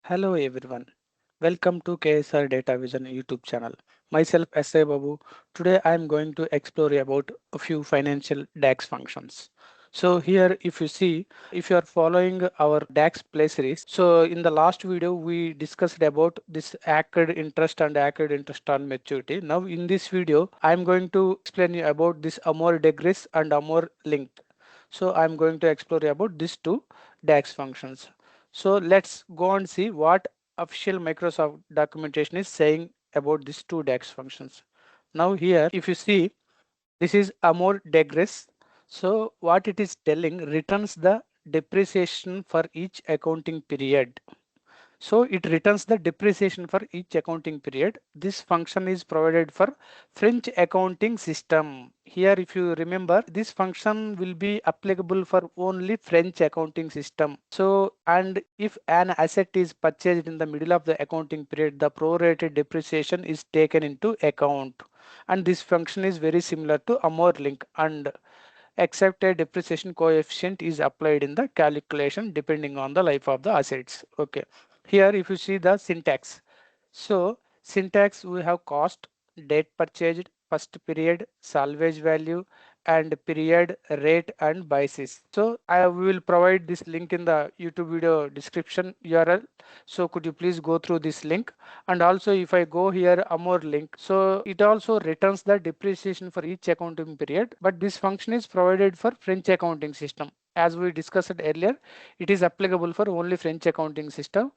Hello everyone. Welcome to KSR Data Vision YouTube channel. Myself SA Babu. Today I am going to explore about a few financial DAX functions. So here if you see, if you are following our DAX play series, so in the last video we discussed about this accrued interest and accrued interest on maturity. Now in this video I am going to explain you about this AMORDEGRC and AMORLINC. So I'm going to explore about these two DAX functions. So let's go and see what official Microsoft documentation is saying about these two DAX functions. Now here, if you see, this is AMORDEGRC. So what it is telling returns the depreciation for each accounting period. So it returns the depreciation for each accounting period. This function is provided for French accounting system. Here, if you remember, this function will be applicable for only French accounting system. So, and if an asset is purchased in the middle of the accounting period, the prorated depreciation is taken into account. And this function is very similar to AMORLINC, and except a depreciation coefficient is applied in the calculation depending on the life of the assets. Okay, here if you see the syntax, so syntax we have cost, date purchased, first period, salvage value, and period, rate, and basis. So I will provide this link in the YouTube video description URL. So could you please go through this link? And also if I go here AMORLINC, so it also returns the depreciation for each accounting period, but this function is provided for French accounting system. As we discussed earlier, it is applicable for only French accounting system.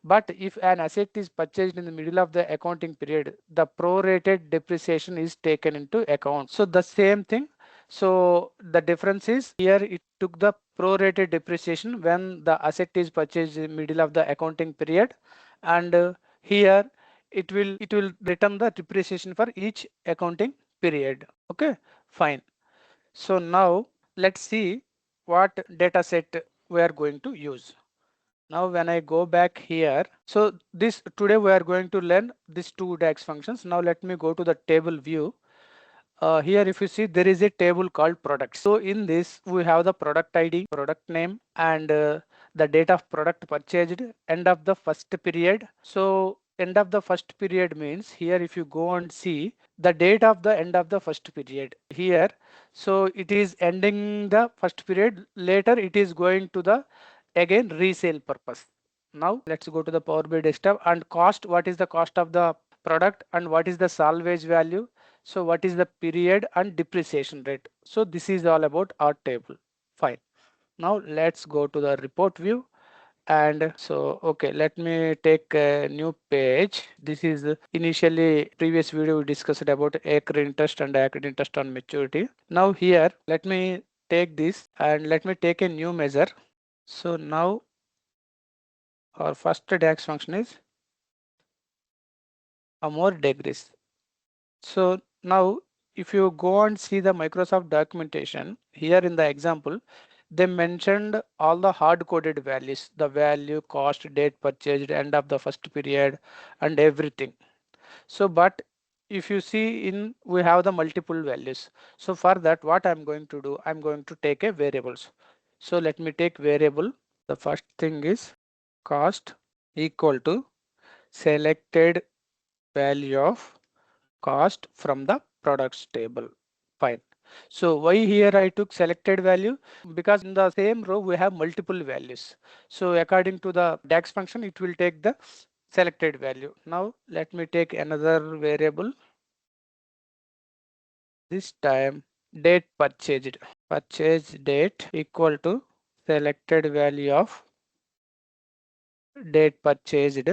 But if an asset is purchased in the middle of the accounting period, the prorated depreciation is taken into account. So the same thing. So the difference is here it took the prorated depreciation when the asset is purchased in the middle of the accounting period, and here it will return the depreciation for each accounting period. Okay, fine. So now let's see what data set we are going to use. Now when I go back here, so this today we are going to learn these two DAX functions. Now let me go to the table view. Here if you see there is a table called products. So in this we have the product ID, product name, and the date of product purchased, end of the first period. So end of the first period means here if you go and see the date of the end of the first period here, so it is ending the first period, later it is going to the again resale purpose. Now let's go to the Power BI desktop, and cost, what is the cost of the product and what is the salvage value, so what is the period and depreciation rate. So this is all about our table. Fine. Now let's go to the report view. And so okay, let me take a new page. This is initially previous video we discussed about accrued interest and accrued interest on maturity. Now here let me take this and let me take a new measure. So now our first DAX function is AMORDEGRC. So now if you go and see the Microsoft documentation, here in the example, they mentioned all the hard coded values, the value, cost, date purchased, end of the first period, and everything. So, but if you see in, we have the multiple values. So for that, what I'm going to do, I'm going to take a variables. So let me take variable. The first thing is cost equal to selected value of cost from the products table. Fine. So why here I took selected value? Because in the same row we have multiple values. So according to the DAX function, it will take the selected value. Now let me take another variable. This time date purchased. Purchase date equal to selected value of date purchased.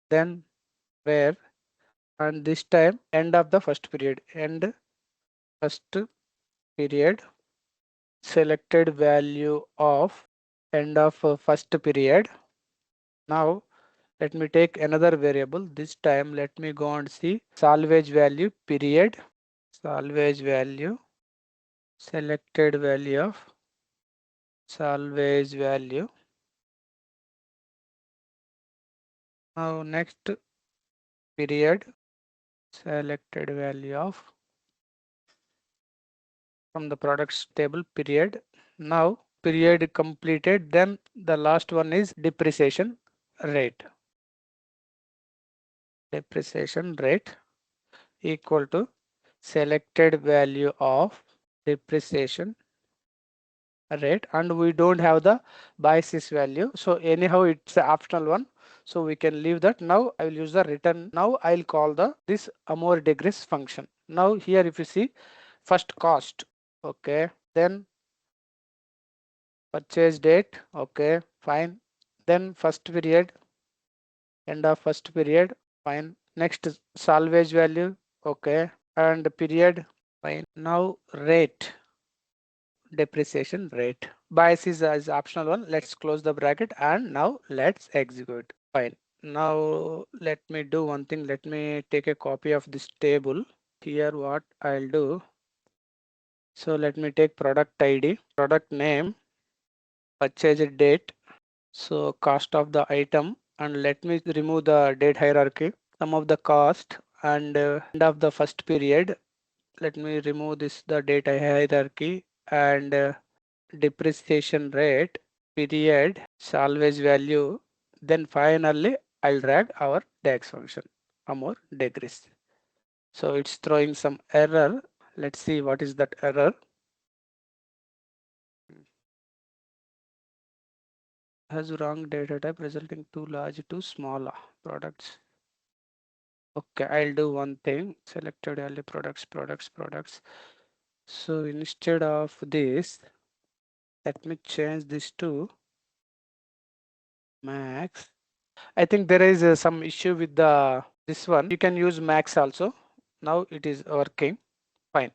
Then where, and this time end of the first period. End first period, selected value of end of first period. Now let me take another variable. This time let me go and see salvage value period, salvage value, selected value of salvage value. Now next period, selected value of from the products table period. Now period completed, then the last one is depreciation. rate. Depreciation rate equal to selected value of depreciation rate, and we don't have the basis value, so anyhow it's the optional one, so we can leave that. Now I will use the return. Now I'll call the this AMORDEGRC function. Now here if you see, first cost, okay, then purchase date, okay, fine, then first period, end of first period, fine, next salvage value, okay, and period, fine. Now rate, depreciation rate. Bias is optional one. Let's close the bracket and now let's execute. Fine. Now let me do one thing. Let me take a copy of this table. Here what I'll do. So let me take product ID, product name, purchase date. So cost of the item, and let me remove the date hierarchy. Sum of the cost and end of the first period. Let me remove this the data hierarchy and depreciation rate, period, salvage value. Then finally I'll drag our DAX function, AMORDEGRC. So it's throwing some error. Let's see what is that error. Has wrong data type resulting too large, too small products. Okay, I'll do one thing. Selected only products. So instead of this, let me change this to max. I think there is some issue with the this one. You can use max also. Now it is working fine.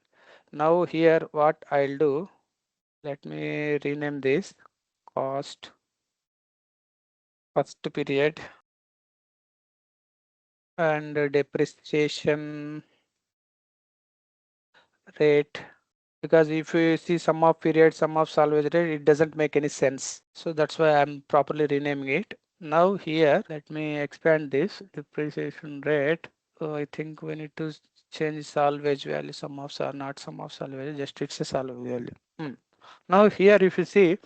Now here what I'll do, let me rename this cost first period and depreciation rate, because if you see sum of period, sum of salvage rate, it doesn't make any sense. So that's why I'm properly renaming it. Now here, let me expand this depreciation rate. So I think we need to change salvage value, sum of not sum of salvage, just it's a salvage value. Now here if you see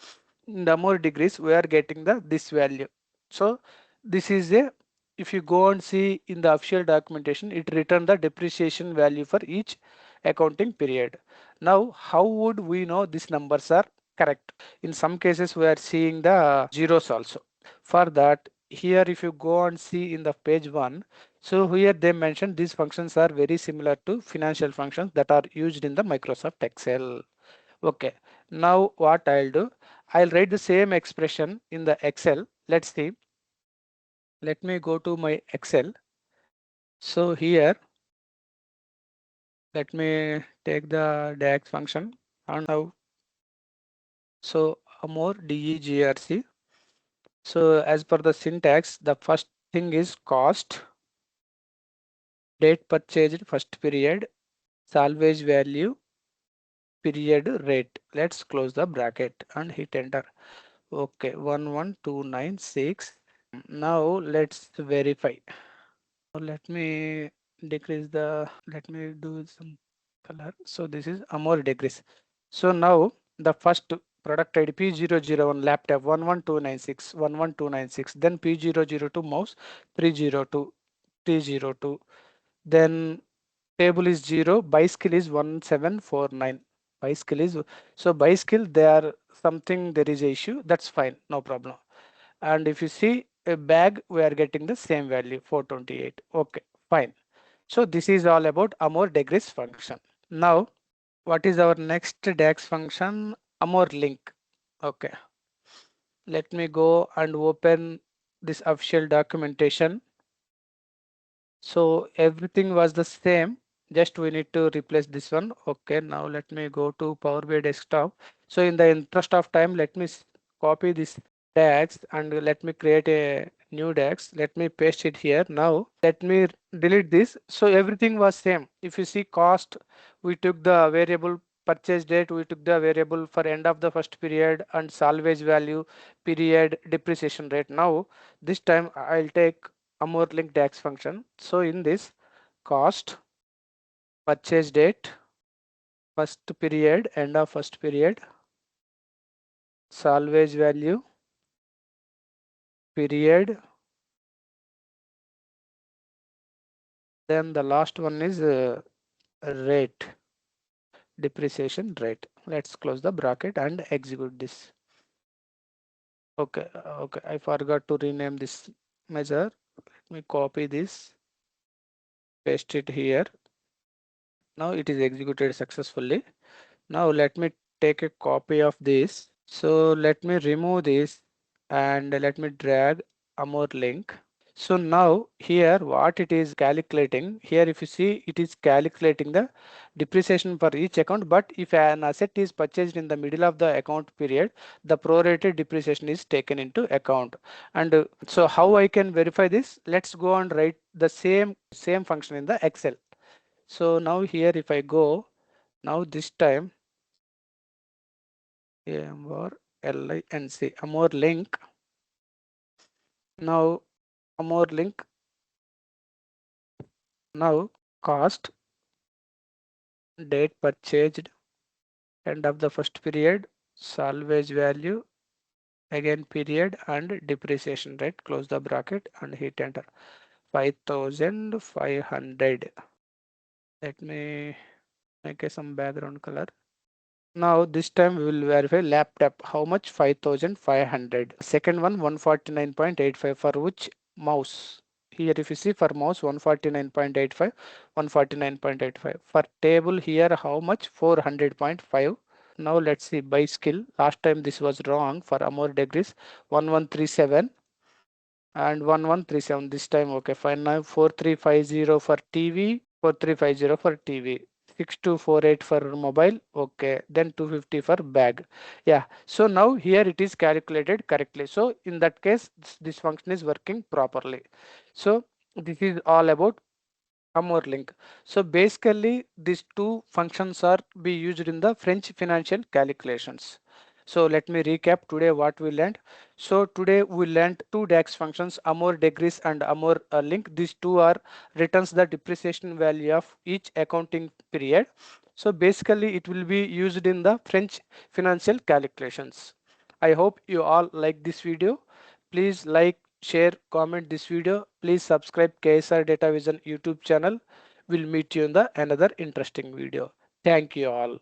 in the more degrees, we are getting the this value. So this is a, if you go and see in the official documentation, it return the depreciation value for each accounting period. Now how would we know these numbers are correct? In some cases we are seeing the zeros also. For that, here if you go and see in the page 1, so here they mentioned these functions are very similar to financial functions that are used in the Microsoft Excel. Okay, now what I'll do, I'll write the same expression in the Excel. Let's see. Let me go to my Excel. So here, let me take the DAX function and now, so AMORDEGRC. So as per the syntax, the first thing is cost, date purchased first period, salvage value, period rate. Let's close the bracket and hit enter. Okay, 11296. Now let's verify. Let me decrease the, let me do some color. So this is AMORDEGRC. So now the first product ID P001 laptop 11296, 11296, then P002 mouse 302, 302, then table is 0, bicycle is 1749. Bicycle is, so bicycle there something, there is a issue, that's fine, no problem. And if you see a bag, we are getting the same value 428. Okay, fine. So this is all about AMORDEGRC function. Now what is our next DAX function? AMORLINC. Okay, let me go and open this official documentation. So everything was the same, just we need to replace this one. Okay, now let me go to Power BI desktop. So in the interest of time, let me copy this DAX and let me create a new DAX. Let me paste it here. Now let me delete this. So everything was same. If you see cost, we took the variable purchase date, we took the variable for end of the first period, and salvage value, period, depreciation rate. Now this time I'll take AMORLINC DAX function. So in this, cost, purchase date, first period, end of first period, salvage value, period, Then the last one is rate, depreciation rate. Let's close the bracket and execute this. Okay, okay, I forgot to rename this measure. Let me copy this, paste it here. Now it is executed successfully. Now let me take a copy of this. So let me remove this and let me drag AMORLINC. So now here what it is calculating, here if you see it is calculating the depreciation for each account, but if an asset is purchased in the middle of the account period, the prorated depreciation is taken into account. And so how I can verify this? Let's go and write the same function in the Excel. So now here if I go, now this time AMORLINC, AMORLINC, now AMORLINC, now cost, date purchased, end of the first period, salvage value, again period and depreciation rate, close the bracket and hit enter. 5500. Let me make some background color. Now this time we will verify laptop. How much? 5500. Second one 149.85 for which mouse? Here if you see for mouse 149.85, 149.85. For table here how much? 400.5. Now let's see by skill. Last time this was wrong for AMORDEGRC 1137 and 1137 this time. Okay, fine. Now 4350 for TV, 4350 for TV. 6248 for mobile. Okay, then 250 for bag. Yeah, so now here it is calculated correctly. So in that case this function is working properly. So this is all about AMORLINC. So basically these two functions are be used in the French financial calculations. So let me recap today what we learned. So today we learned two DAX functions, AMORDEGRC and AMORLINC. These two are returns the depreciation value of each accounting period. So basically it will be used in the French financial calculations. I hope you all like this video. Please like, share, comment this video. Please subscribe KSR Data Vision YouTube channel. We'll meet you in the another interesting video. Thank you all.